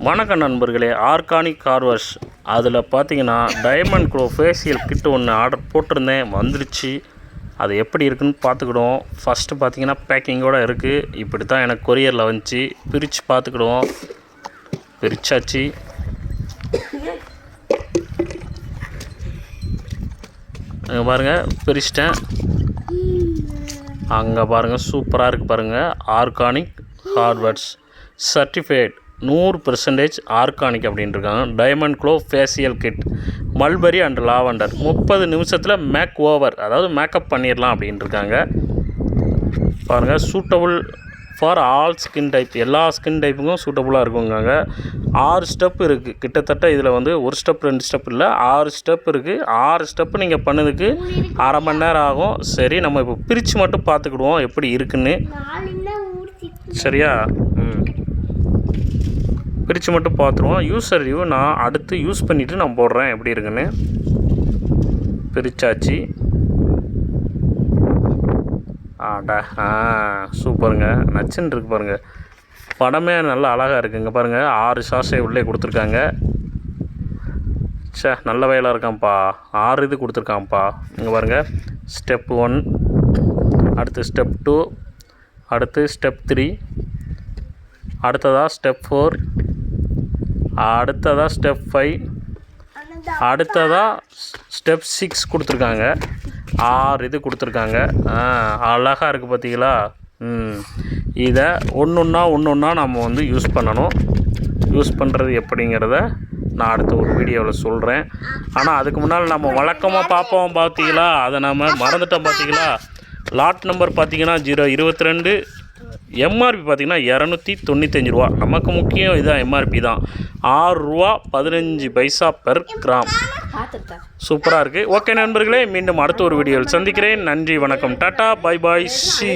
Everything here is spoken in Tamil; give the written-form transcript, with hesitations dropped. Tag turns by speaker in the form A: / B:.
A: வணக்கம் நண்பர்களே, ஆர்கானிக் கார் வாஷ் அதில் பார்த்தீங்கன்னா டைமண்ட் க்ளோ ஃபேஷியல் கிட் ஒன்று ஆர்டர் போட்டிருந்தேன், வந்துடுச்சு. அது எப்படி இருக்குன்னு பார்த்துக்கிடுவோம். ஃபஸ்ட்டு பார்த்தீங்கன்னா பேக்கிங்கோடு இருக்குது. இப்படி தான் எனக்கு கொரியரில் வந்துச்சு. பிரித்து பார்த்துக்கிடுவோம். பிரித்தாச்சு. அங்கே பாருங்கள், பிரிச்சிட்டேன். அங்கே பாருங்கள், சூப்பராக இருக்குது பாருங்கள். Organic car wash certified 100% organic அப்படின்ட்டுருக்காங்க. Diamond glow facial kit mulberry and lavender 30 நிமிஷத்தில் மேக் ஓவர், அதாவது மேக்கப் பண்ணிடலாம் அப்படின்ட்டுருக்காங்க. பாருங்கள், suitable for all skin type, எல்லா ஸ்கின் டைப்புக்கும் சூட்டபுளாக இருக்குங்காங்க. 6 ஸ்டெப் இருக்குது. கிட்டத்தட்ட இதில் வந்து 1 ஸ்டெப் 2 ஸ்டெப் இல்லை, 6 ஸ்டெப் இருக்குது. 6 ஸ்டெப்பு நீங்கள் பண்ணதுக்கு அரை மணி நேரம் ஆகும். சரி, நம்ம இப்போ பிரித்து மட்டும் பார்த்துக்கிடுவோம் எப்படி இருக்குன்னு. சரியா? பிரித்து மட்டும் பார்த்துருவோம். யூஸர் ரிவ்யூ நான் அடுத்து யூஸ் பண்ணிவிட்டு நான் போடுறேன் எப்படி இருக்குன்னு. பிரிச்சாச்சு. சூப்பருங்க, நச்சுன்னு இருக்கு பாருங்கள். படமே நல்லா அழகாக இருக்குங்க பாருங்கள். 6 சாஸை உள்ளே கொடுத்துருக்காங்க. நல்ல வயலாக இருக்கான்ப்பா. 6 இது கொடுத்துருக்கான்ப்பா. இங்கே பாருங்கள், ஸ்டெப் 1, அடுத்து ஸ்டெப் 2, அடுத்து ஸ்டெப் 3, அடுத்ததாக ஸ்டெப் 4, அடுத்ததாக ஸ்டெப் 5, அடுத்ததாக ஸ்டெப் 6 கொடுத்துருக்காங்க. 6 இது கொடுத்துருக்காங்க. அழகாக இருக்குது பார்த்தீங்களா? இதை ஒன்று நம்ம வந்து யூஸ் பண்ணணும். யூஸ் பண்ணுறது எப்படிங்கிறத நான் அடுத்த ஒரு வீடியோவில் சொல்கிறேன். ஆனால் அதுக்கு முன்னால் நம்ம வழக்கமாக பார்ப்போம் பார்த்தீங்களா, அதை நம்ம மறந்துட்டோம் பார்த்தீங்களா. லாட் நம்பர் பார்த்தீங்கன்னா 022, எம்ஆர்பி பார்த்திங்கன்னா 295 ரூபா. நமக்கு முக்கியம் இதுதான், எம்ஆர்பி தான். 6 ரூபா 15 பைசா பெர் கிராம். சூப்பராக இருக்குது. ஓகே நண்பர்களே, மீண்டும் அடுத்த ஒரு வீடியோவில் சந்திக்கிறேன். நன்றி, வணக்கம், டாட்டா, பை பாய், சி.